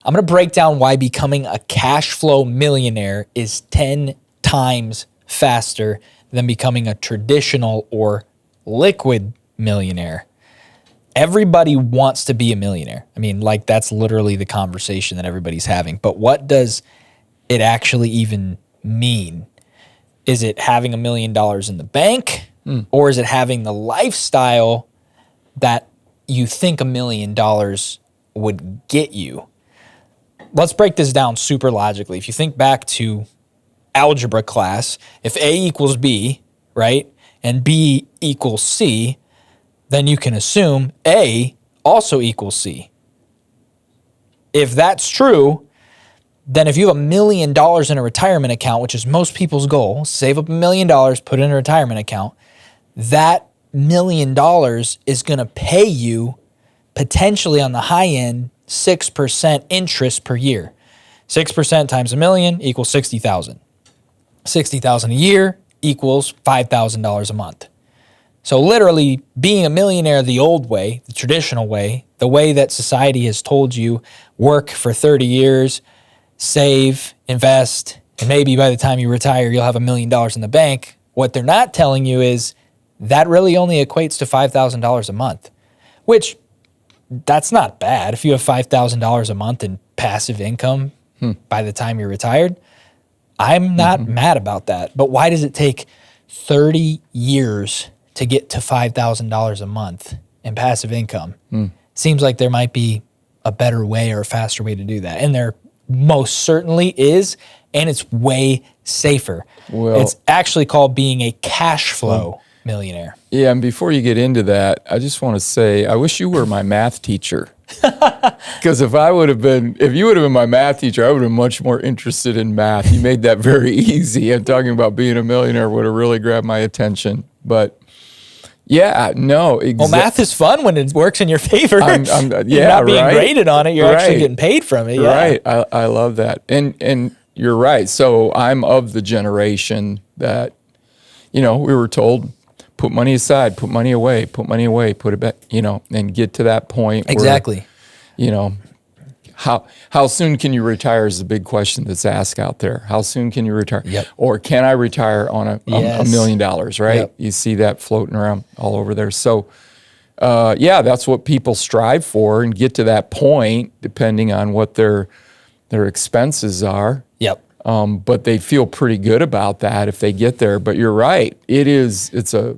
I'm going to break down why becoming a cash flow millionaire is 10 times faster than becoming a traditional or liquid millionaire. Everybody wants to be a millionaire. I mean, like, that's literally the conversation that everybody's having. But what does it actually even mean? Is it having $1 million in the bank? Or is it having the lifestyle that you think $1 million would get you? Let's break this down super logically. If you think back to algebra class, if A equals B, right, and B equals C, then you can assume A also equals C. If that's true, then if you have $1 million in a retirement account, which is most people's goal, save up $1 million, put it in a retirement account, that $1 million is going to pay you potentially on the high end 6% interest per year. 6% times $1 million equals 60,000. 60,000 a year equals $5,000 a month. So literally being a millionaire the old way, the traditional way, the way that society has told you, work for 30 years, save, invest, and maybe by the time you retire, you'll have $1 million in the bank. What they're not telling you is that really only equates to $5,000 a month, which that's not bad. If you have $5,000 a month in passive income by the time you're retired, I'm not mad about that. But why does it take 30 years to get to $5,000 a month in passive income? Seems like there might be a better way or a faster way to do that. And there most certainly is, and it's way safer. Well, it's actually called being a cash flow millionaire. Yeah, and before you get into that, I just want to say, I wish you were my math teacher. Because if you would have been my math teacher, I would have been much more interested in math. You made that very easy. And talking about being a millionaire would have really grabbed my attention. But yeah, no. Well, math is fun when it works in your favor. You're not being graded on it. You're actually getting paid from it. Yeah. Right. I love that. And you're right. So I'm of the generation that, we were told, put money aside, put money away, put it back, and get to that point exactly. Where, how soon can you retire is the big question that's asked out there. How soon can you retire? Yep. Or can I retire on $1 million, right? Yep. You see that floating around all over there. So, that's what people strive for and get to that point, depending on what their expenses are. Yep. But they feel pretty good about that if they get there. But you're right. It's a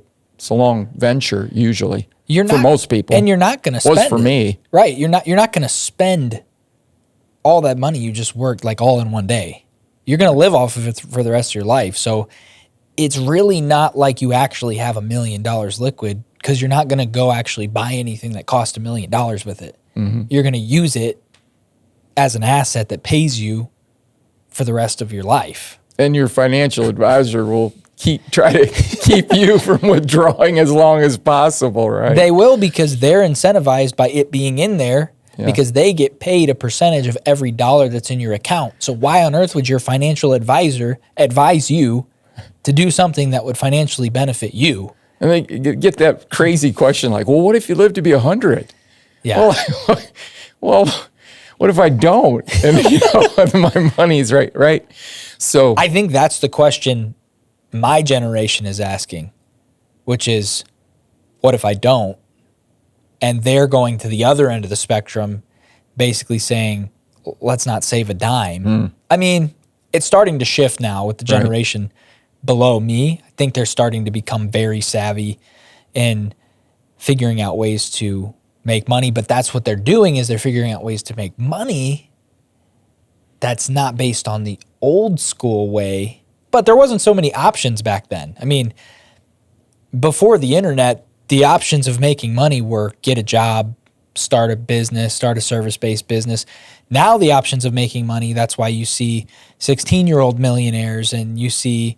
long venture usually for most people. And you're not going to spend it. Was for me. Right. You're not going to spend all that money you just worked like all in one day. You're going to live off of it for the rest of your life. So it's really not like you actually have $1 million liquid, because you're not going to go actually buy anything that costs $1 million with it. Mm-hmm. You're going to use it as an asset that pays you for the rest of your life. And your financial advisor will try to keep you from withdrawing as long as possible, right? They will, because they're incentivized by it being in there, because they get paid a percentage of every dollar that's in your account. So why on earth would your financial advisor advise you to do something that would financially benefit you? And they get that crazy question like, well, what if you live to be 100? Yeah. Well, what if I don't? And my money's right. So I think that's the question my generation is asking, which is, what if I don't? And they're going to the other end of the spectrum, basically saying, let's not save a dime. I mean, it's starting to shift now with the generation below me. I think they're starting to become very savvy in figuring out ways to make money, but that's what they're doing, is they're figuring out ways to make money that's not based on the old school way. But there wasn't so many options back then. I mean, before the internet, the options of making money were get a job, start a business, start a service-based business. Now the options of making money, that's why you see 16-year-old millionaires and you see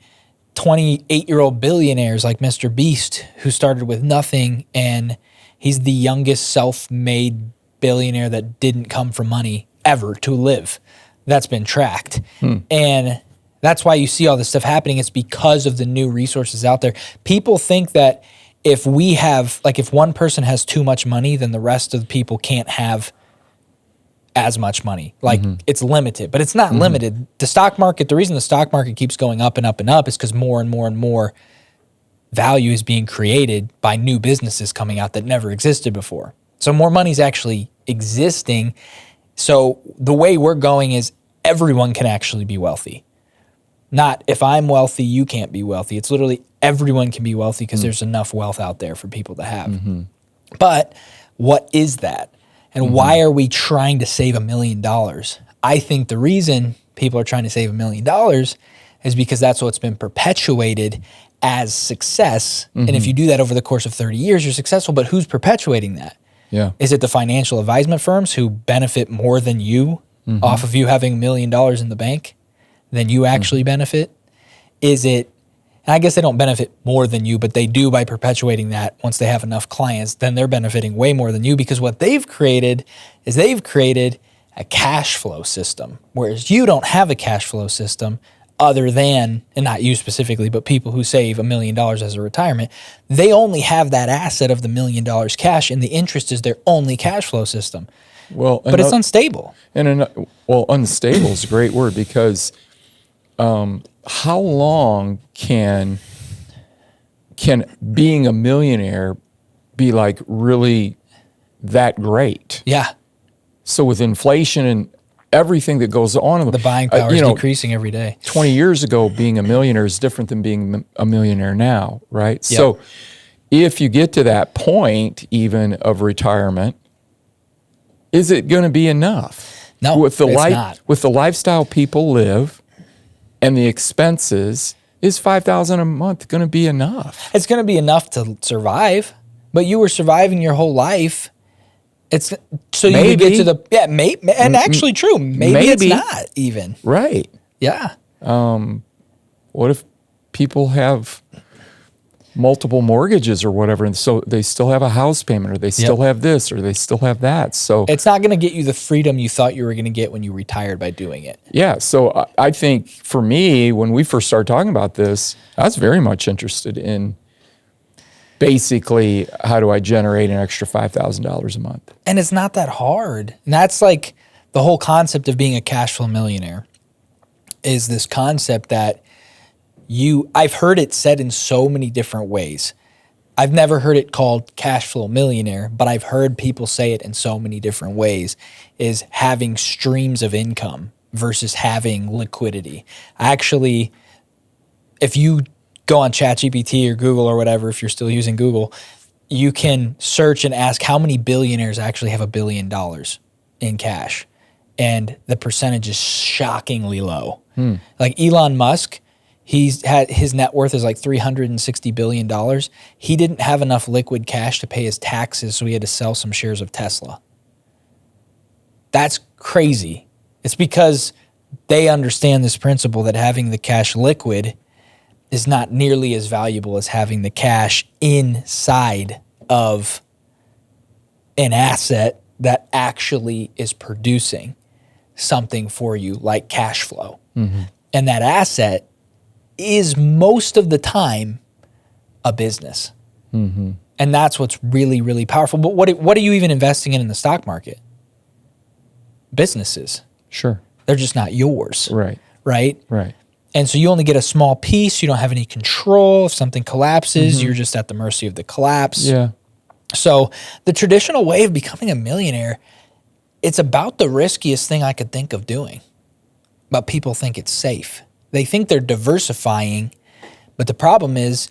28-year-old billionaires like Mr. Beast, who started with nothing, and he's the youngest self-made billionaire that didn't come from money ever to live. That's been tracked. And that's why you see all this stuff happening. It's because of the new resources out there. People think that if one person has too much money, then the rest of the people can't have as much money. Like it's limited, but it's not limited. The stock market, the reason the stock market keeps going up and up and up is because more and more and more value is being created by new businesses coming out that never existed before. So more money is actually existing. So the way we're going is everyone can actually be wealthy. Not if I'm wealthy, you can't be wealthy. It's literally everyone can be wealthy because there's enough wealth out there for people to have. But what is that? And why are we trying to save $1 million? I think the reason people are trying to save $1 million is because that's what's been perpetuated as success. And if you do that over the course of 30 years, you're successful. But who's perpetuating that? Yeah. Is it the financial advisement firms who benefit more than you off of you having $1 million in the bank than you actually benefit? Is it, and I guess they don't benefit more than you, but they do by perpetuating that. Once they have enough clients, then they're benefiting way more than you, because what they've created is they've created a cash flow system, whereas you don't have a cash flow system other than, and not you specifically, but people who save $1 million as a retirement, they only have that asset of the $1 million cash, and the interest is their only cash flow system. Well, But it's unstable. Well, unstable is a great word, because how long can being a millionaire be like really that great? Yeah. So with inflation and everything that goes on, The buying power is decreasing every day. 20 years ago, being a millionaire is different than being a millionaire now, right? Yep. So if you get to that point even of retirement, is it going to be enough? No, with the it's not. With the lifestyle people live and the expenses, is $5,000 a month going to be enough? It's going to be enough to survive, but you were surviving your whole life. It's so you could get to the and actually true. Maybe it's not even right. Yeah. What if people have multiple mortgages or whatever, and so they still have a house payment, or they still have this, or they still have that? So it's not going to get you the freedom you thought you were going to get when you retired by doing it. Yeah. So I think for me, when we first started talking about this, I was very much interested in basically how do I generate an extra $5,000 a month? And it's not that hard. And that's like the whole concept of being a cash flow millionaire, is this concept that I've heard it said in so many different ways. I've never heard it called cash flow millionaire, but I've heard people say it in so many different ways, is having streams of income versus having liquidity. Actually, if you go on ChatGPT or Google or whatever, if you're still using Google, you can search and ask how many billionaires actually have $1 billion in cash. And the percentage is shockingly low. Like Elon Musk, his net worth is like $360 billion. He didn't have enough liquid cash to pay his taxes, so he had to sell some shares of Tesla. That's crazy. It's because they understand this principle that having the cash liquid is not nearly as valuable as having the cash inside of an asset that actually is producing something for you, like cash flow. And that asset is most of the time a business. And that's what's really, really powerful. But what are you even investing in the stock market? Businesses. Sure. They're just not yours. Right. Right? Right. And so you only get a small piece. You don't have any control. If something collapses, you're just at the mercy of the collapse. Yeah. So the traditional way of becoming a millionaire, it's about the riskiest thing I could think of doing. But people think it's safe. They think they're diversifying. But the problem is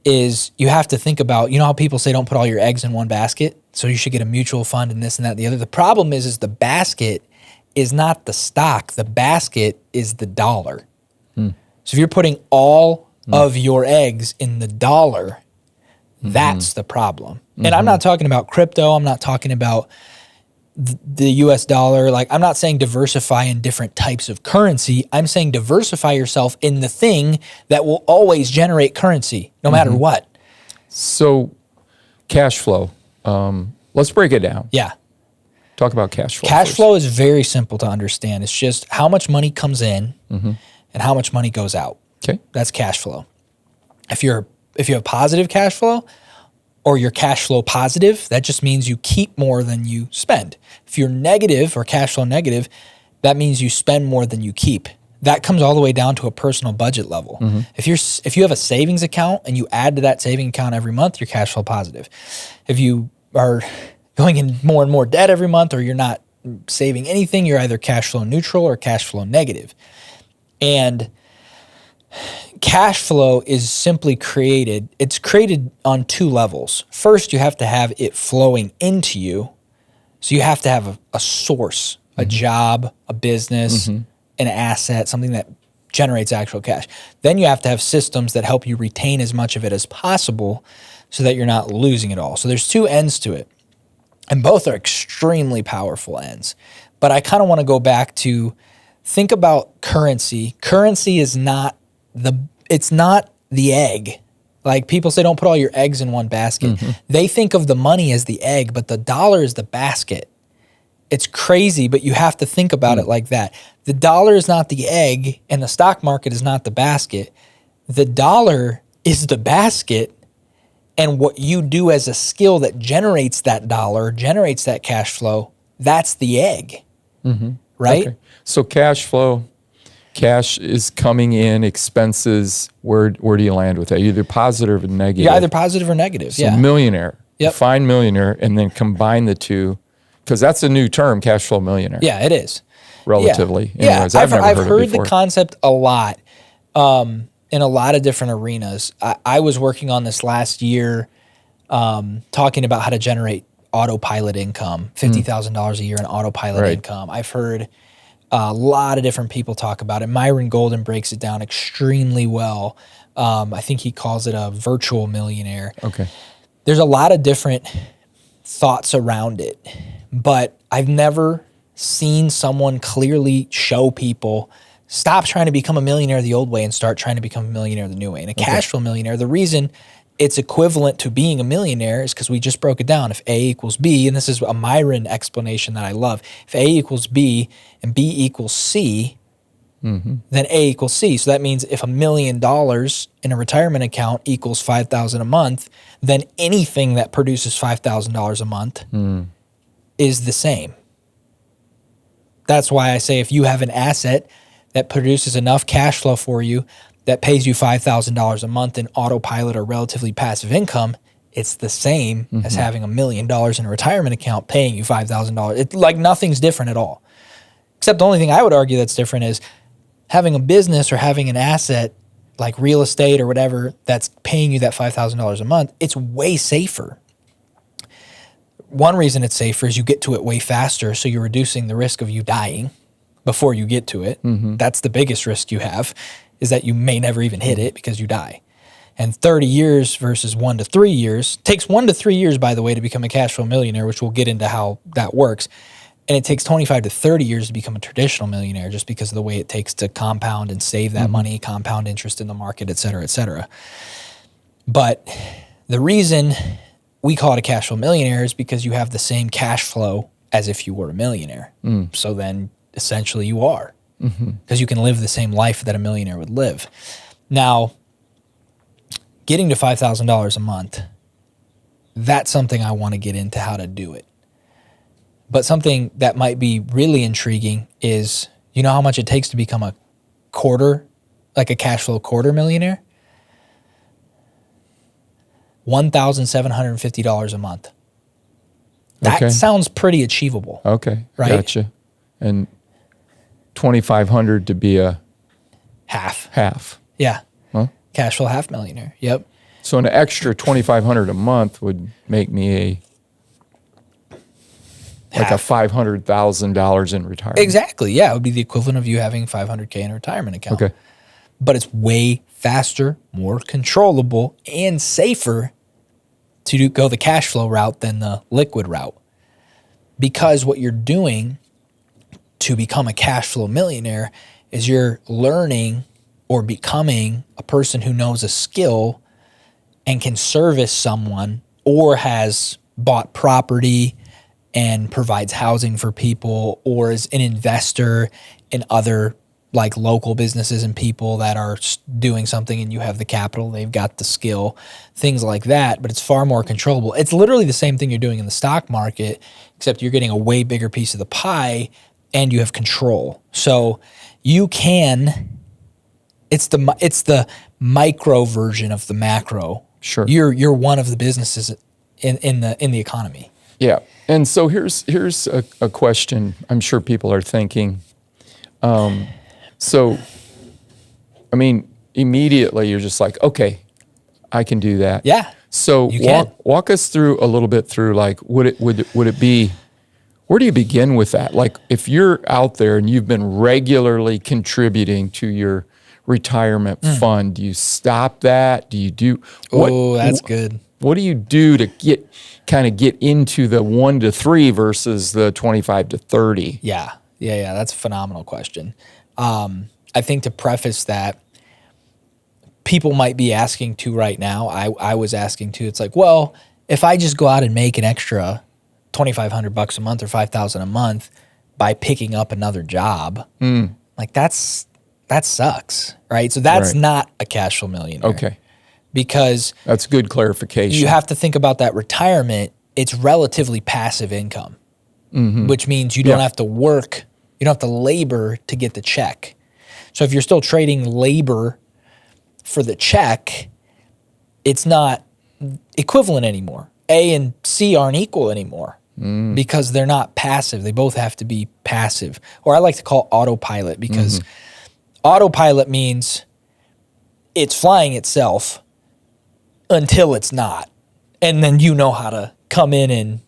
you have to think about, you know how people say don't put all your eggs in one basket? So you should get a mutual fund and this and that and the other. The problem is the basket is not the stock. The basket is the dollar. So if you're putting all of your eggs in the dollar, that's the problem. And I'm not talking about crypto. I'm not talking about the US dollar. Like, I'm not saying diversify in different types of currency. I'm saying diversify yourself in the thing that will always generate currency, no matter what. So cash flow. Let's break it down. Yeah. Talk about cash flow. Cash flow is very simple to understand. It's just how much money comes in and how much money goes out. Okay. That's cash flow. If you have positive cash flow, or you're cash flow positive, that just means you keep more than you spend. If you're negative or cash flow negative, that means you spend more than you keep. That comes all the way down to a personal budget level. If you have a savings account and you add to that saving account every month, you're cash flow positive. If you are going in more and more debt every month, or you're not saving anything, you're either cash flow neutral or cash flow negative. And cash flow is simply created. It's created on two levels. First, you have to have it flowing into you. So you have to have a source, a job, a business, an asset, something that generates actual cash. Then you have to have systems that help you retain as much of it as possible so that you're not losing it all. So there's two ends to it. And both are extremely powerful ends. But I kind of want to go back to think about currency. Currency is not it's not the egg. Like people say, don't put all your eggs in one basket. They think of the money as the egg, but the dollar is the basket. It's crazy, but you have to think about it like that. The dollar is not the egg, and the stock market is not the basket. The dollar is the basket, and what you do as a skill that generates that dollar, generates that cash flow, that's the egg, right? Okay. So cash flow, cash is coming in, expenses, where do you land with that? Either positive or negative? Yeah, either positive or negative, so millionaire, define millionaire, and then combine the two, because that's a new term, cash flow millionaire. Yeah, it is. Relatively. Yeah, Anyways, I've never heard the concept a lot in a lot of different arenas. I was working on this last year, talking about how to generate autopilot income, $50,000 a year in autopilot income. I've heard a lot of different people talk about it. Myron Golden breaks it down extremely well. I think he calls it a virtual millionaire. Okay. There's a lot of different thoughts around it, but I've never seen someone clearly show people, stop trying to become a millionaire the old way and start trying to become a millionaire the new way. And a cash flow millionaire, the reason it's equivalent to being a millionaire is because we just broke it down. If A equals B, and this is a Myron explanation that I love, if A equals B and B equals C, then A equals C. So that means if $1 million in a retirement account equals $5,000 a month, then anything that produces $5,000 a month is the same. That's why I say if you have an asset that produces enough cash flow for you that pays you $5,000 a month in autopilot or relatively passive income, it's the same as having $1 million in a retirement account paying you $5,000. It's like nothing's different at all. Except the only thing I would argue that's different is having a business or having an asset like real estate or whatever that's paying you that $5,000 a month. It's way safer. One reason it's safer is you get to it way faster, so you're reducing the risk of you dying before you get to it. That's the biggest risk you have, is that you may never even hit it because you die. And 30 years versus 1 to 3 years, takes 1 to 3 years, by the way, to become a cash flow millionaire, which we'll get into how that works. And it takes 25 to 30 years to become a traditional millionaire just because of the way it takes to compound and save that money, compound interest in the market, et cetera, et cetera. But the reason we call it a cash flow millionaire is because you have the same cash flow as if you were a millionaire. So then essentially you are, because you can live the same life that a millionaire would live. Now, getting to $5,000 a month, that's something I want to get into how to do it. But something that might be really intriguing is, you know how much it takes to become a quarter, like a cash flow quarter millionaire? $1,750 a month. That sounds pretty achievable. Okay, right? Gotcha. And $2,500 to be a half. Yeah. Huh? Cash flow half millionaire. Yep. So an extra $2,500 a month would make me like a $500,000 in retirement. Exactly. Yeah, it would be the equivalent of you having $500K in a retirement account. Okay. But it's way faster, more controllable, and safer to go the cash flow route than the liquid route. Because what you're doing to become a cash flow millionaire is you're learning or becoming a person who knows a skill and can service someone, or has bought property and provides housing for people, or is an investor in other like local businesses and people that are doing something, and you have the capital, they've got the skill, things like that, but it's far more controllable. It's literally the same thing you're doing in the stock market, except you're getting a way bigger piece of the pie and you have control. So you can, it's the micro version of the macro. Sure. You're one of the businesses in the economy. Yeah. And so here's a question I'm sure people are thinking. So, I mean, immediately you're just like, okay, I can do that. Yeah. So walk us through a little bit through, like, would it be, where do you begin with that? Like, if you're out there and you've been regularly contributing to your retirement fund, do you stop that? Do you do what? Oh, that's good. What do you do to get into the 1 to 3 versus the 25 to 30? Yeah. That's a phenomenal question. I think to preface that, people might be asking too right now. I was asking too. It's like, well, if I just go out and make an extra $2,500 a month or $5,000 a month by picking up another job, like that sucks, right? So that's not a cash flow millionaire. Okay. Because that's good clarification. You have to think about that retirement. It's relatively passive income, which means you don't have to work. You don't have to labor to get the check. So if you're still trading labor for the check, it's not equivalent anymore. A and C aren't equal anymore because they're not passive. They both have to be passive. Or I like to call autopilot, because autopilot means it's flying itself until it's not. And then you know how to come in and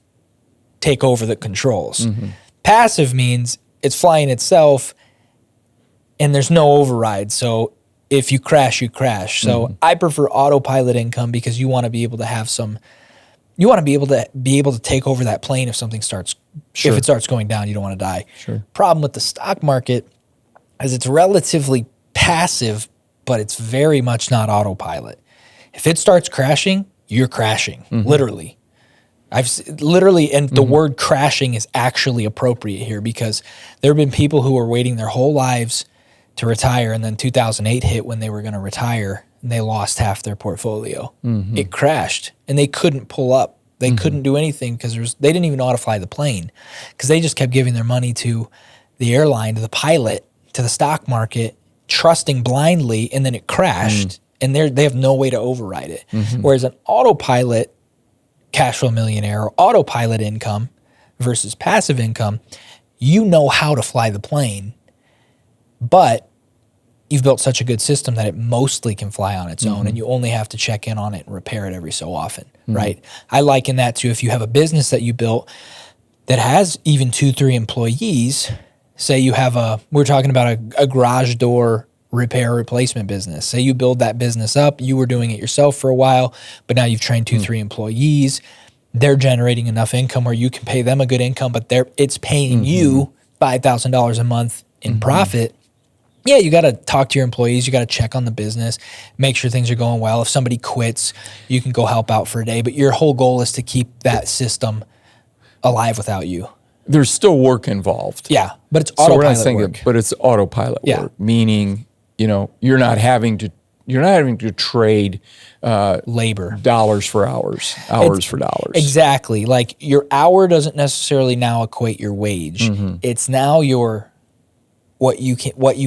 take over the controls. Passive means it's flying itself and there's no override. So if you crash, you crash. So I prefer autopilot income, because you want to be able to have you want to be able to take over that plane if something starts, if it starts going down, you don't want to die. Sure. Problem with the stock market is it's relatively passive, but it's very much not autopilot. If it starts crashing, you're crashing, literally. And the word crashing is actually appropriate here, because there have been people who were waiting their whole lives to retire, and then 2008 hit when they were going to retire, and they lost half their portfolio. It crashed, and they couldn't pull up. They couldn't do anything because they didn't even know how to fly the plane, because they just kept giving their money to the airline, to the pilot, to the stock market, trusting blindly, and then it crashed, and they have no way to override it. Whereas an autopilot cash flow millionaire or autopilot income versus passive income, you know how to fly the plane, but you've built such a good system that it mostly can fly on its own, and you only have to check in on it and repair it every so often, right? I liken that to, if you have a business that you built that has even 2-3 employees, say you have we're talking about a garage door repair replacement business. Say you build that business up, you were doing it yourself for a while, but now you've trained 2-3 employees. They're generating enough income where you can pay them a good income, but it's paying you $5,000 a month in profit. Yeah, you got to talk to your employees. You got to check on the business, make sure things are going well. If somebody quits, you can go help out for a day, but your whole goal is to keep that system alive without you. There's still work involved. Yeah, but it's autopilot work. But it's autopilot work, meaning, you're not having to trade labor, dollars for hours for dollars. Exactly. Like, your hour doesn't necessarily now equate your wage. It's now what you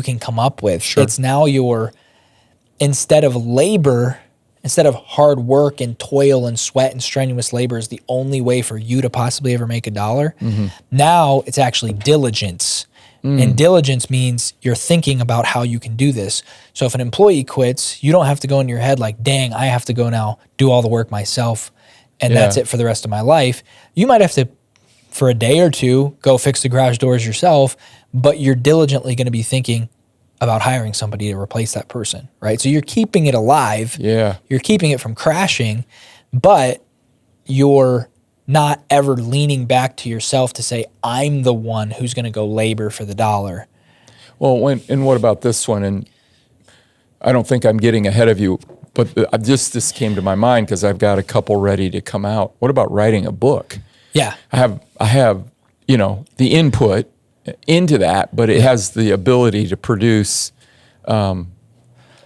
can come up with. Sure. It's now instead of labor, instead of hard work and toil and sweat and strenuous labor is the only way for you to possibly ever make a dollar. Now it's actually diligence. And diligence means you're thinking about how you can do this. So if an employee quits, you don't have to go in your head like, dang, I have to go now do all the work myself, and that's it for the rest of my life. You might have to, for a day or two, go fix the garage doors yourself, but you're diligently going to be thinking about hiring somebody to replace that person, right? So you're keeping it alive. Yeah. You're keeping it from crashing, but you're not ever leaning back to yourself to say, I'm the one who's going to go labor for the dollar. Well, and what about this one? And I don't think I'm getting ahead of you, but this came to my mind because I've got a couple ready to come out. What about writing a book? Yeah. I have the input, into that, but it has the ability to produce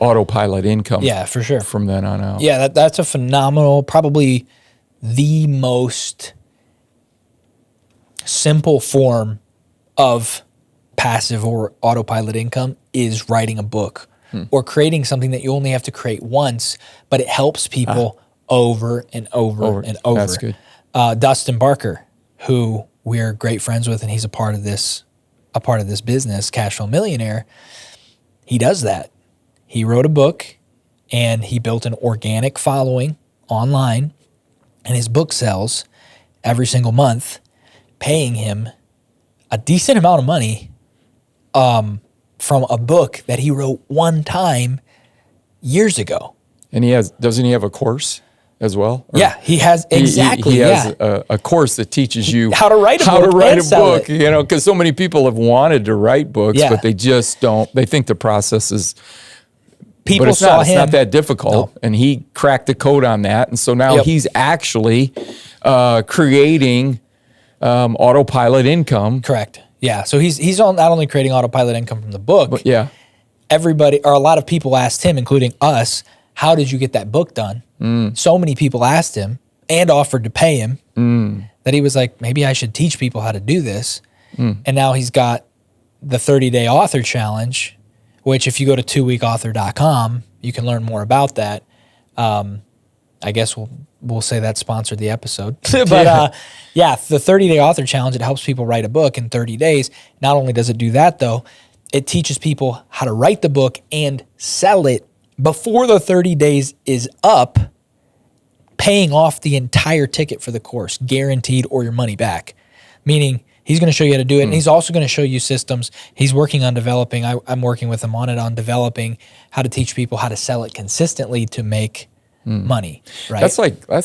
autopilot income. Yeah, for sure. From then on out. Yeah, that's a phenomenal, probably the most simple form of passive or autopilot income is writing a book or creating something that you only have to create once, but it helps people over and over and over. That's good. Dustin Barker, who we're great friends with, and he's a part of this business, Cash Flow Millionaire. He does that. He wrote a book and he built an organic following online, and his book sells every single month, paying him a decent amount of money from a book that he wrote one time years ago. And doesn't he have a course as well? Or yeah, he has, exactly. He has a course that teaches you how to write a book, because so many people have wanted to write books, but they just don't. They think the process is, it's not that difficult. No. And he cracked the code on that. And so now he's actually creating autopilot income. Correct. Yeah. So he's not only creating autopilot income from the book. But everybody, or a lot of people asked him, including us, how did you get that book done? So many people asked him and offered to pay him that he was like, maybe I should teach people how to do this. And now he's got the 30-day author challenge, which if you go to 2weekauthor.com, you can learn more about that. I guess we'll say that sponsored the episode. But the 30-day author challenge, it helps people write a book in 30 days. Not only does it do that, though, it teaches people how to write the book and sell it before the 30 days is up, paying off the entire ticket for the course, guaranteed, or your money back. Meaning he's going to show you how to do it, and he's also going to show you systems. He's working on developing, I'm working with him on it, on developing how to teach people how to sell it consistently to make money, right? That's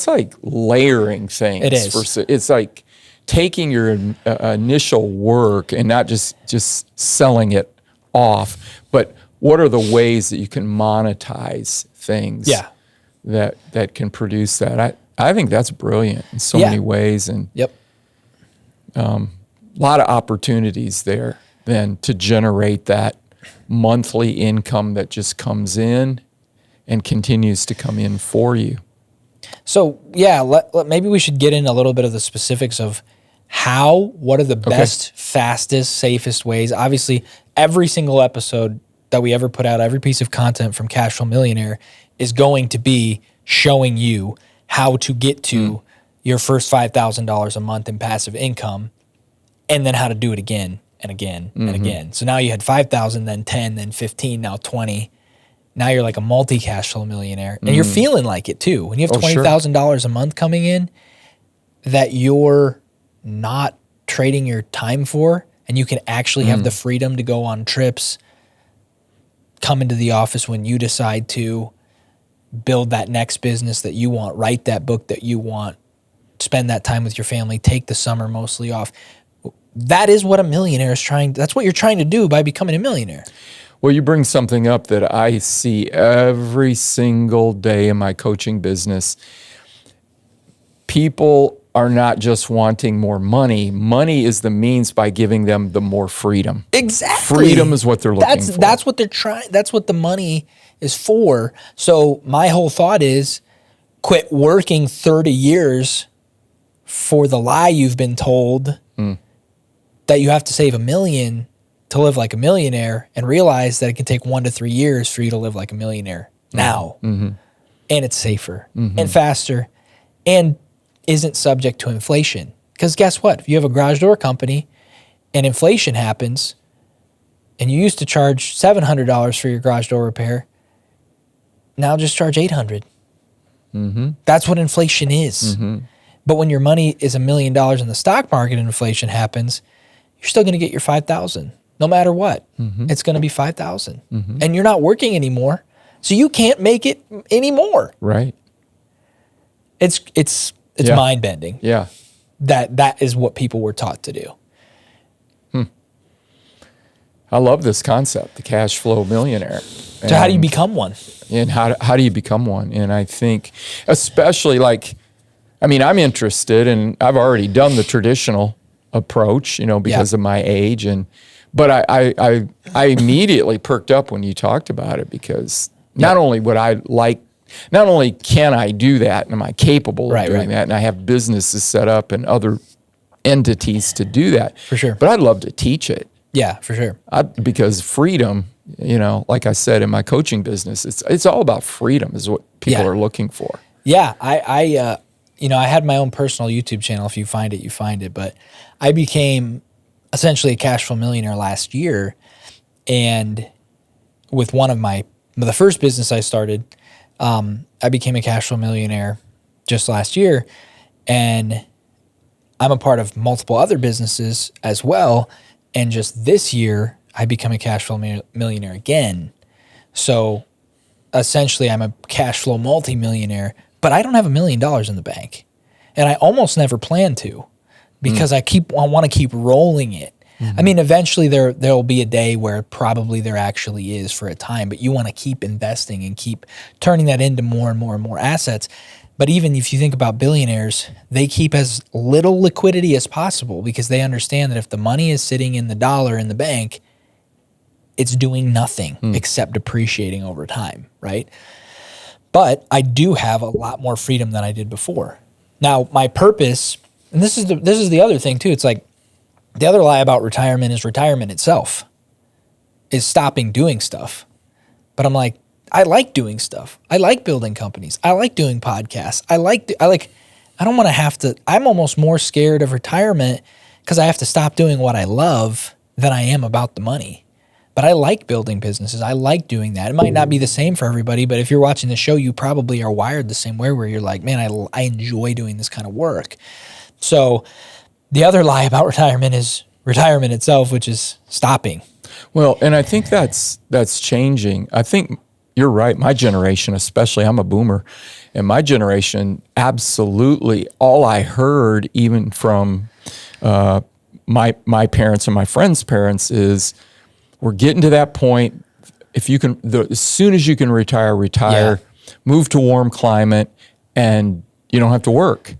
like layering things. It is. It's like taking your initial work and not just selling it off, but what are the ways that you can monetize things that can produce that? I think that's brilliant in so many ways, and a lot of opportunities there then to generate that monthly income that just comes in and continues to come in for you. So maybe we should get in a little bit of the specifics of what are the best, fastest, safest ways. Obviously, every single episode that we ever put out, every piece of content from Cash Flow Millionaire is going to be showing you how to get to your first $5,000 a month in passive income, and then how to do it again and again and again. So now you had 5,000, then 10, then 15, now 20. Now you're like a multi-cash flow millionaire, and you're feeling like it too. When you have $20,000 a month coming in that you're not trading your time for, and you can actually have the freedom to go on trips, come into the office when you decide to, build that next business that you want, write that book that you want, spend that time with your family, take the summer mostly off. That is what a millionaire is that's what you're trying to do by becoming a millionaire. Well, you bring something up that I see every single day in my coaching business. People are not just wanting more money. Money is the means by giving them the more freedom. Exactly. Freedom is what they're looking for. That's what they're trying. That's what the money is for. So my whole thought is quit working 30 years for the lie you've been told that you have to save $1 million to live like a millionaire, and realize that it can take 1 to 3 years for you to live like a millionaire now. And it's safer and faster and isn't subject to inflation. Because guess what? If you have a garage door company and inflation happens and you used to charge $700 for your garage door repair, now just charge $800. That's what inflation is. But when your money is $1 million in the stock market and inflation happens, you're still going to get your $5,000 no matter what. It's going to be $5,000, and you're not working anymore, so you can't make it anymore. Right. It's mind bending. Yeah. That is what people were taught to do. I love this concept, the cash flow millionaire. So how do you become one? And how do you become one? And I think, especially I'm interested, and I've already done the traditional approach, because of my age. But I immediately perked up when you talked about it, because not only can I do that, and am I capable of doing that, and I have businesses set up and other entities to do that. For sure. But I'd love to teach it. Yeah, for sure. Because freedom, like I said in my coaching business, it's all about freedom is what people are looking for. Yeah, I had my own personal YouTube channel. If you find it, you find it. But I became essentially a cash flow millionaire last year, and with the first business I started, I became a cash flow millionaire just last year, and I'm a part of multiple other businesses as well. And just this year, I become a cash flow millionaire again. So essentially, I'm a cash flow multimillionaire, but I don't have $1 million in the bank. And I almost never plan to, because I want to keep rolling it. I mean, eventually there'll be a day where probably there actually is for a time, but you want to keep investing and keep turning that into more and more and more assets. But even if you think about billionaires, they keep as little liquidity as possible, because they understand that if the money is sitting in the dollar in the bank, it's doing nothing except depreciating over time, right? But I do have a lot more freedom than I did before. Now, my purpose, and this is the other thing too, it's like the other lie about retirement is retirement itself is stopping doing stuff. But I'm like, I like doing stuff. I like building companies. I like doing podcasts. I don't want to have to, I'm almost more scared of retirement because I have to stop doing what I love than I am about the money. But I like building businesses. I like doing that. It might not be the same for everybody, but if you're watching the show, you probably are wired the same way, where you're like, man, I enjoy doing this kind of work. So the other lie about retirement is retirement itself, which is stopping. Well, and I think that's changing. I think you're right. My generation, especially, I'm a boomer, and my generation, absolutely, all I heard, even from my parents and my friends' parents, is we're getting to that point. If you can, as soon as you can retire, move to warm climate, and you don't have to work.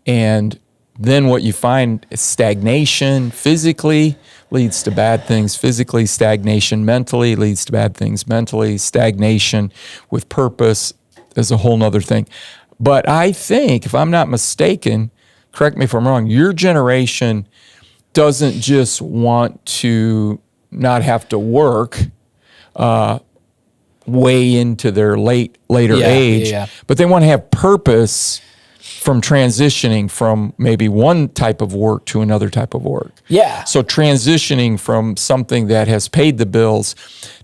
And then what you find is stagnation physically leads to bad things physically, stagnation mentally leads to bad things mentally, stagnation with purpose is a whole nother thing. But I think, if I'm not mistaken, correct me if I'm wrong, your generation doesn't just want to not have to work way into their later age, but they want to have purpose from transitioning from maybe one type of work to another type of work. Yeah. So transitioning from something that has paid the bills,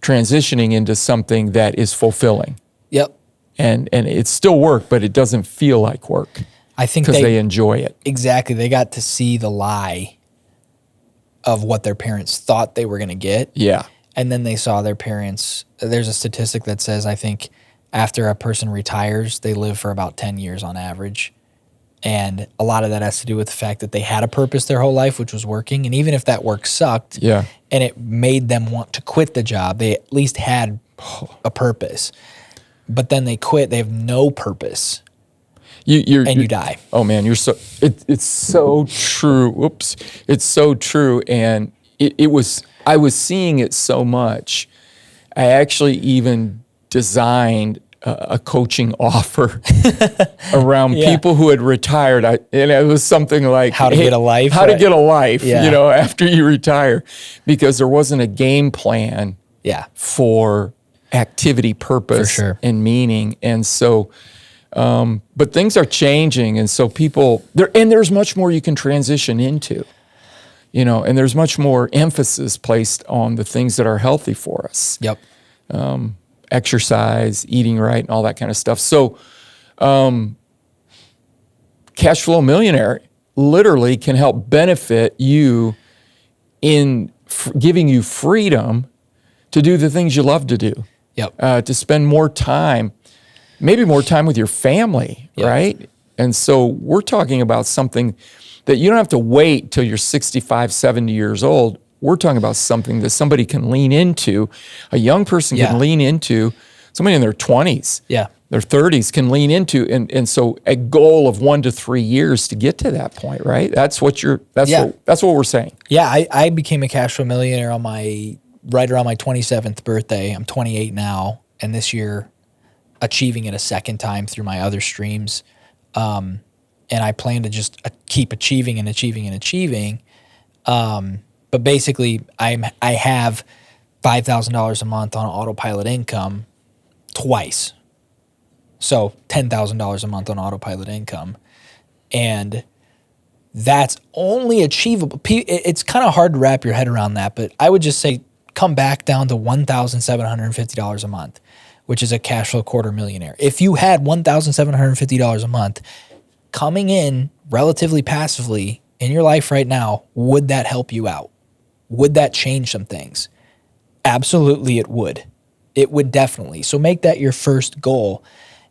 transitioning into something that is fulfilling. Yep. And it's still work, but it doesn't feel like work. I think because they enjoy it. Exactly. They got to see the lie of what their parents thought they were going to get. Yeah. And then they saw their parents. There's a statistic that says, I think, after a person retires, they live for about 10 years on average. And a lot of that has to do with the fact that they had a purpose their whole life, which was working. And even if that work sucked, and it made them want to quit the job, they at least had a purpose. But then they quit, they have no purpose. You die. Oh man, it's so true. Whoops. It's so true. And I was seeing it so much. I actually even designed a coaching offer around people who had retired. And it was something like how to get a life, after you retire, because there wasn't a game plan for activity, purpose, and meaning. And so, but things are changing. And so there's much more you can transition into, and there's much more emphasis placed on the things that are healthy for us. Yep. Exercise, eating right, and all that kind of stuff. So, Cash Flow Millionaire literally can help benefit you in giving you freedom to do the things you love to do. Yep. To spend more time, maybe more time with your family, right? And so we're talking about something that you don't have to wait till you're 65, 70 years old. We're talking about something that somebody can lean into, a young person can lean into, somebody in their 20s. Yeah. their 30s can lean into. And so a goal of 1 to 3 years to get to that point, right? That's what we're saying. Yeah, I became a cash flow millionaire right around my 27th birthday. I'm 28 now, and this year achieving it a second time through my other streams. And I plan to just keep achieving and achieving and achieving. But basically, I have $5,000 a month on autopilot income twice. So $10,000 a month on autopilot income. And that's only achievable. It's kind of hard to wrap your head around that, but I would just say come back down to $1,750 a month, which is a cash flow quarter millionaire. If you had $1,750 a month coming in relatively passively in your life right now, would that help you out? Would that change some things? Absolutely, it would. It would definitely. So make that your first goal,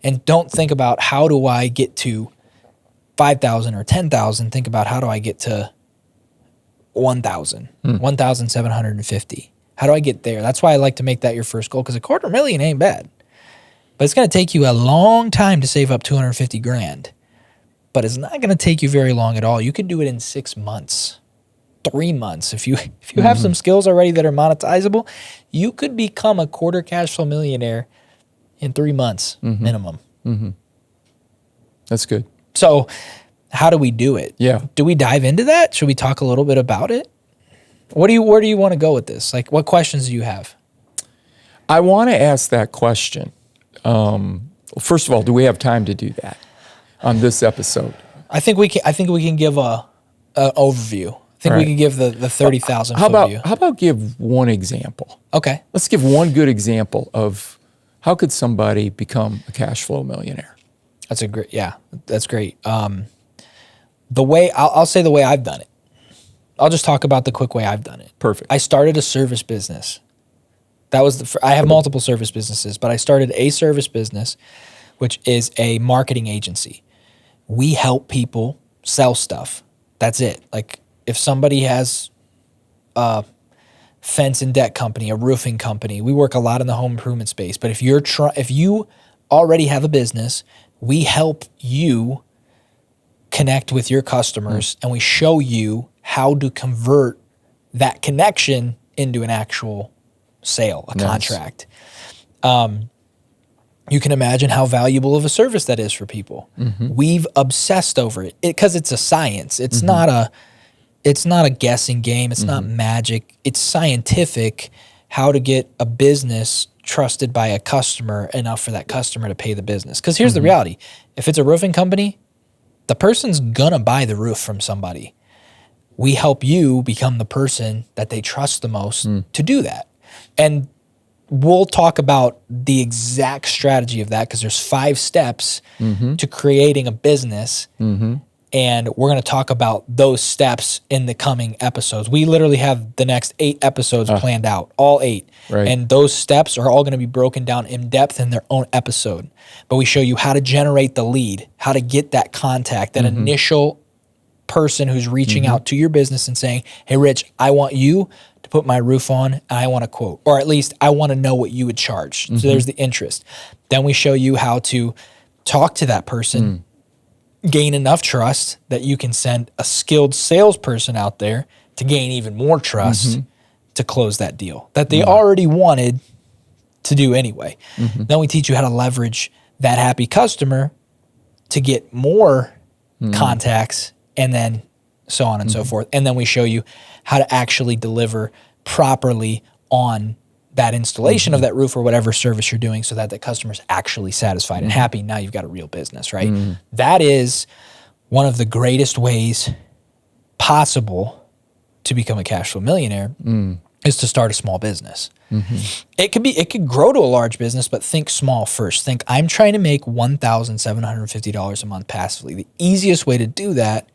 and don't think about how do I get to 5,000 or 10,000. Think about how do I get to 1,000, 1,750. How do I get there? That's why I like to make that your first goal, because $250,000 ain't bad. But it's going to take you a long time to save up 250 grand. But it's not going to take you very long at all. You could do it in 6 months, 3 months. If you have some skills already that are monetizable, you could become a quarter cash flow millionaire in 3 months minimum. That's good. So how do we do it? Yeah. Do we dive into that? Should we talk a little bit about it? Where do you want to go with this? Like, what questions do you have? I want to ask that question. First of all, do we have time to do that on this episode? I think we can give a overview. I think we can give the 30,000 foot view. How about give one example? Okay. Let's give one good example of how could somebody become a cash flow millionaire? That's great. The way I'll say the way I've done it. I'll just talk about the quick way I've done it. Perfect. I started a service business. That was I have multiple service businesses, but I started a service business, which is a marketing agency. We help people sell stuff. That's it. Like if somebody has a fence and deck company, a roofing company, we work a lot in the home improvement space. But if you already have a business, we help you connect with your customers, and we show you how to convert that connection into an actual sale, a contract. You can imagine how valuable of a service that is for people. We've obsessed over it because it's a science. It's not a guessing game. It's not magic. It's scientific how to get a business trusted by a customer enough for that customer to pay the business. Because here's the reality. If it's a roofing company, the person's gonna buy the roof from somebody. We help you become the person that they trust the most to do that. And we'll talk about the exact strategy of that because there's 5 steps to creating a business. And we're going to talk about those steps in the coming episodes. We literally have the next 8 episodes planned out, all 8. Right. And those steps are all going to be broken down in depth in their own episode. But we show you how to generate the lead, how to get that contact, that initial person who's reaching out to your business and saying, hey, Rich, I want you to put my roof on and I want a quote, or at least I want to know what you would charge. So there's the interest. Then we show you how to talk to that person, gain enough trust that you can send a skilled salesperson out there to gain even more trust to close that deal that they already wanted to do anyway. Then we teach you how to leverage that happy customer to get more contacts, and then so on and so forth. And then we show you how to actually deliver properly on that installation of that roof or whatever service you're doing so that the customer's actually satisfied and happy. Now you've got a real business, right? That is one of the greatest ways possible to become a cash flow millionaire is to start a small business. It could grow to a large business, but think small first. Think, I'm trying to make $1,750 a month passively. The easiest way to do that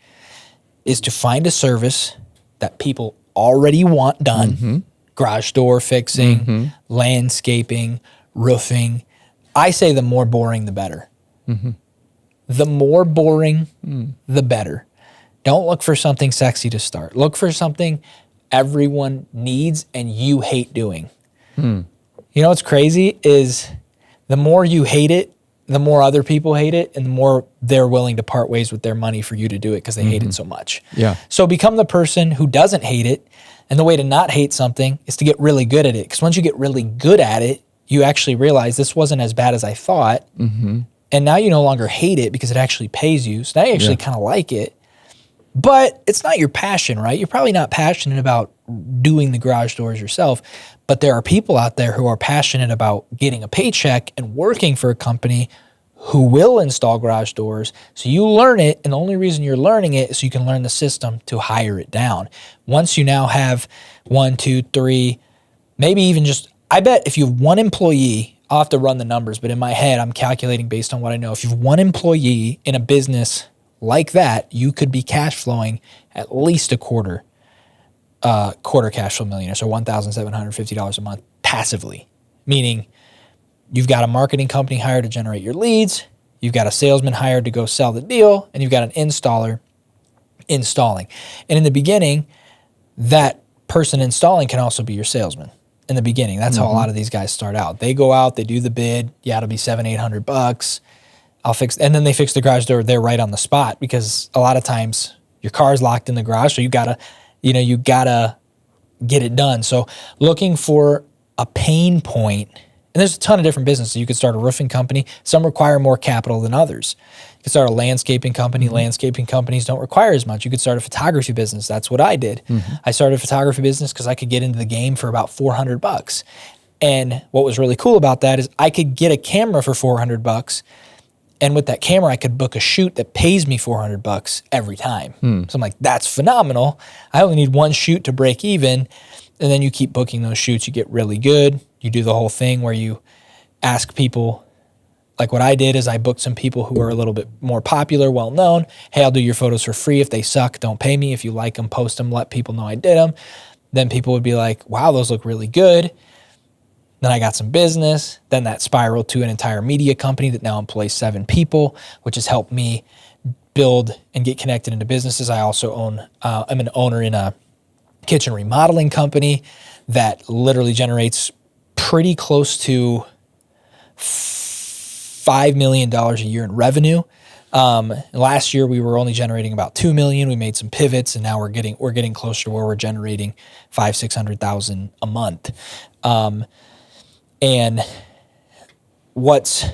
is to find a service that people already want done. Garage door fixing, landscaping, roofing. I say the more boring, the better. The more boring, the better. Don't look for something sexy to start. Look for something everyone needs and you hate doing. You know what's crazy is the more you hate it, the more other people hate it, and the more they're willing to part ways with their money for you to do it because they hate it so much. Yeah. So become the person who doesn't hate it. And the way to not hate something is to get really good at it. Because once you get really good at it, you actually realize this wasn't as bad as I thought. And now you no longer hate it because it actually pays you. So now you actually kind of like it. But it's not your passion, right? You're probably not passionate about doing the garage doors yourself. But there are people out there who are passionate about getting a paycheck and working for a company who will install garage doors. So you learn it, and the only reason you're learning it is so you can learn the system to hire it down. Once you now have 1, 2, 3, maybe even just, I bet if you have one employee, I'll have to run the numbers, but in my head, I'm calculating based on what I know. If you have one employee in a business like that, you could be cash flowing at least a quarter cash flow millionaire, so $1,750 a month passively, meaning you've got a marketing company hired to generate your leads, you've got a salesman hired to go sell the deal, and you've got an installer installing. And in the beginning, that person installing can also be your salesman. In the beginning, that's how a lot of these guys start out. They go out, they do the bid. Yeah, it'll be $700-800. I'll fix, and then they fix the garage door there right on the spot, because a lot of times your car's locked in the garage, so you gotta get it done. So looking for a pain point. And there's a ton of different businesses. You could start a roofing company. Some require more capital than others. You could start a landscaping company. Landscaping companies don't require as much. You could start a photography business. That's what I did. I started a photography business because I could get into the game for about $400. And what was really cool about that is I could get a camera for $400. And with that camera, I could book a shoot that pays me $400 every time. So I'm like, that's phenomenal. I only need one shoot to break even. And then you keep booking those shoots. You get really good. You do the whole thing where you ask people, like what I did is I booked some people who are a little bit more popular, well-known. Hey, I'll do your photos for free. If they suck, don't pay me. If you like them, post them, let people know I did them. Then people would be like, wow, those look really good. Then I got some business. Then that spiraled to an entire media company that now employs 7 people, which has helped me build and get connected into businesses. I also own, I'm an owner in a kitchen remodeling company that literally generates pretty close to $5 million a year in revenue. Last year we were only generating about $2 million. We made some pivots, and now we're getting closer to where we're generating $500,000-600,000 a month. And what's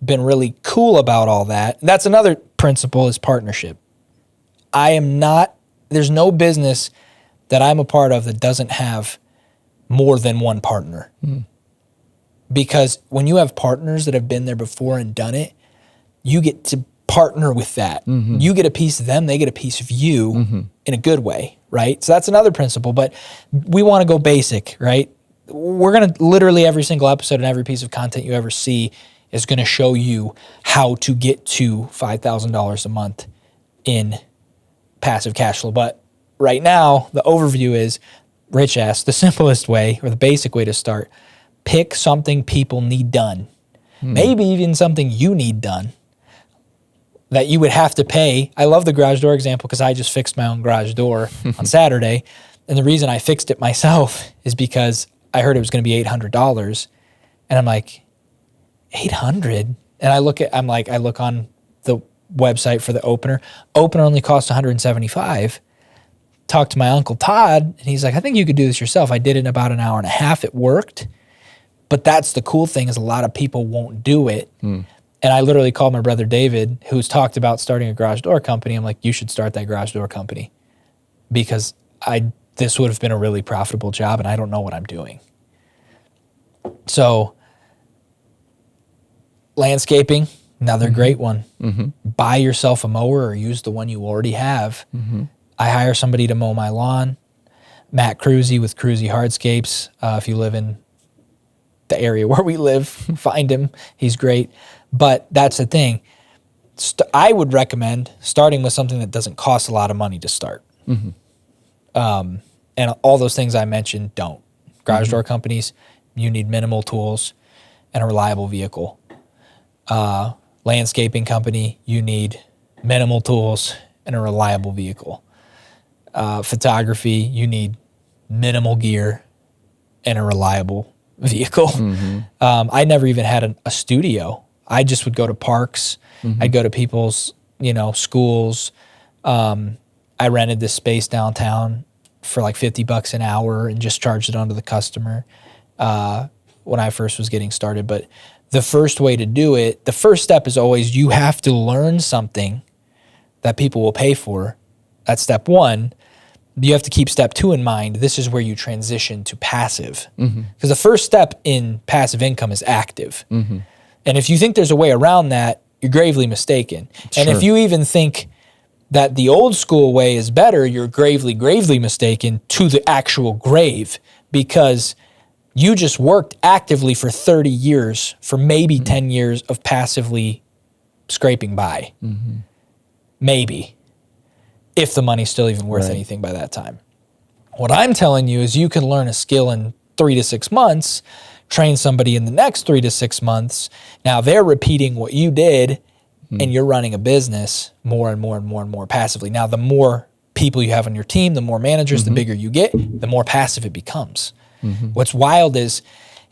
been really cool about all that, that's another principle, is partnership. There's no business that I'm a part of that doesn't have more than one partner. Because when you have partners that have been there before and done it, you get to partner with that. You get a piece of them, they get a piece of you in a good way, right? So that's another principle, but we want to go basic, right? We're going to literally every single episode and every piece of content you ever see is going to show you how to get to $5,000 a month in passive cash flow. But right now, the overview is, Rich asked, the simplest way or the basic way to start, pick something people need done. Maybe even something you need done that you would have to pay. I love the garage door example because I just fixed my own garage door on Saturday. And the reason I fixed it myself is because I heard it was going to be $800. And I'm like, 800? And I look on the website for the opener. Opener only cost $175. Talked to my Uncle Todd, and he's like, I think you could do this yourself. I did it in about an hour and a half. It worked. But that's the cool thing, is a lot of people won't do it. And I literally called my brother David, who's talked about starting a garage door company. I'm like, you should start that garage door company, because this would have been a really profitable job, and I don't know what I'm doing. So landscaping, another great one. Buy yourself a mower or use the one you already have. I hire somebody to mow my lawn. Matt Cruzy with Cruzy Hardscapes. If you live in the area where we live, find him. He's great. But that's the thing. I would recommend starting with something that doesn't cost a lot of money to start. And all those things I mentioned don't. Garage door companies, you need minimal tools and a reliable vehicle. Landscaping company, you need minimal tools and a reliable vehicle. Photography, you need minimal gear and a reliable vehicle. I never even had a studio. I just would go to parks. I'd go to people's, schools. I rented this space downtown for like $50 an hour and just charged it onto the customer when I first was getting started. But the first way to do it, the first step is always you have to learn something that people will pay for. That's step one. You have to keep step two in mind. This is where you transition to passive. Because the first step in passive income is active. And if you think there's a way around that, you're gravely mistaken. And if you even think that the old school way is better, you're gravely, gravely mistaken to the actual grave, because you just worked actively for 30 years, for maybe 10 years of passively scraping by. Maybe. If the money's still even worth anything by that time. What I'm telling you is you can learn a skill in 3 to 6 months, train somebody in the next 3 to 6 months. Now they're repeating what you did, and you're running a business more and more and more and more passively. Now, the more people you have on your team, the more managers, the bigger you get, the more passive it becomes. What's wild is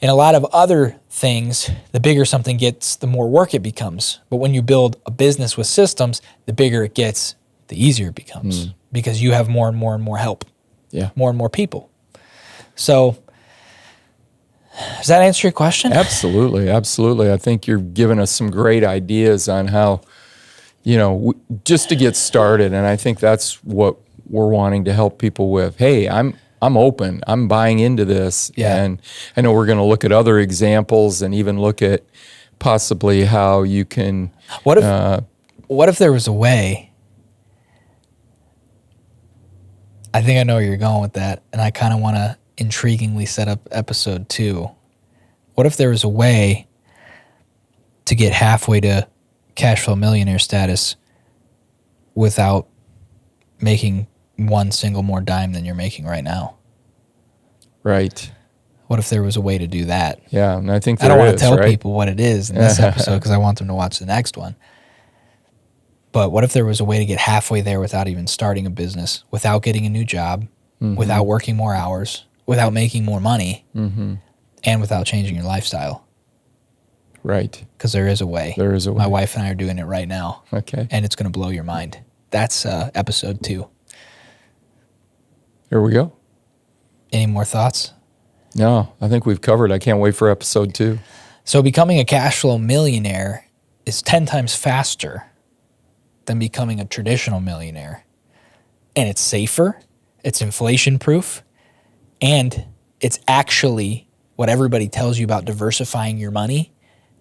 in a lot of other things, the bigger something gets, the more work it becomes. But when you build a business with systems, the bigger it gets, the easier it becomes because you have more and more and more help, more and more people. So does that answer your question? Absolutely. Absolutely. I think you're giving us some great ideas on how, just to get started. And I think that's what we're wanting to help people with. Hey, I'm open. I'm buying into this. And I know we're going to look at other examples and even look at possibly how you can. What if there was a way? I think I know where you're going with that, and I kind of want to intriguingly set up episode 2. What if there was a way to get halfway to cash flow millionaire status without making one single more dime than you're making right now? Right. What if there was a way to do that? Yeah, and I think I don't want to tell people what it is in this episode because I want them to watch the next one. But what if there was a way to get halfway there without even starting a business, without getting a new job, without working more hours, without making more money, and without changing your lifestyle? Right. Because there is a way. There is a way. My wife and I are doing it right now. Okay. And it's going to blow your mind. That's episode 2. Here we go. Any more thoughts? No, I think we've covered. I can't wait for episode 2. So becoming a cash flow millionaire is 10 times faster than becoming a traditional millionaire. And it's safer, it's inflation proof, and it's actually what everybody tells you about diversifying your money.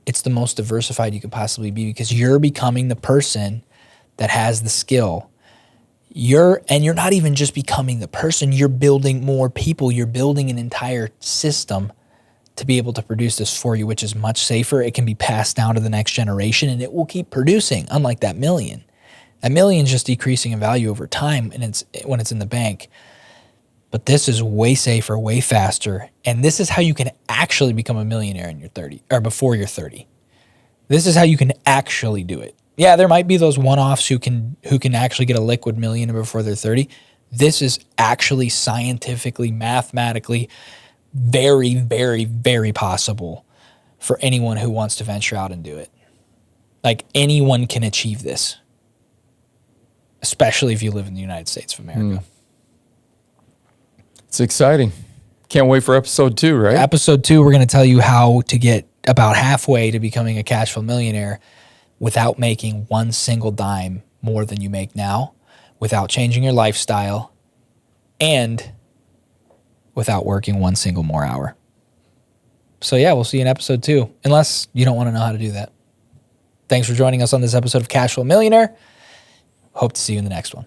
It's the most diversified you could possibly be because you're becoming the person that has the skill. You're not even just becoming the person, you're building more people. You're building an entire system to be able to produce this for you, which is much safer. It can be passed down to the next generation and it will keep producing, unlike that million. That million is just decreasing in value over time and when it's in the bank. But this is way safer, way faster. And this is how you can actually become a millionaire in your 30 or before you're 30. This is how you can actually do it. Yeah, there might be those one-offs who can actually get a liquid million before they're 30. This is actually scientifically, mathematically very, very, very possible for anyone who wants to venture out and do it. Like anyone can achieve this, especially if you live in the United States of America. It's exciting. Can't wait for episode 2, right? Episode 2, we're going to tell you how to get about halfway to becoming a cash flow millionaire without making one single dime more than you make now, without changing your lifestyle, and without working one single more hour. So yeah, we'll see you in episode 2, unless you don't want to know how to do that. Thanks for joining us on this episode of Cash Flow Millionaire. Hope to see you in the next one.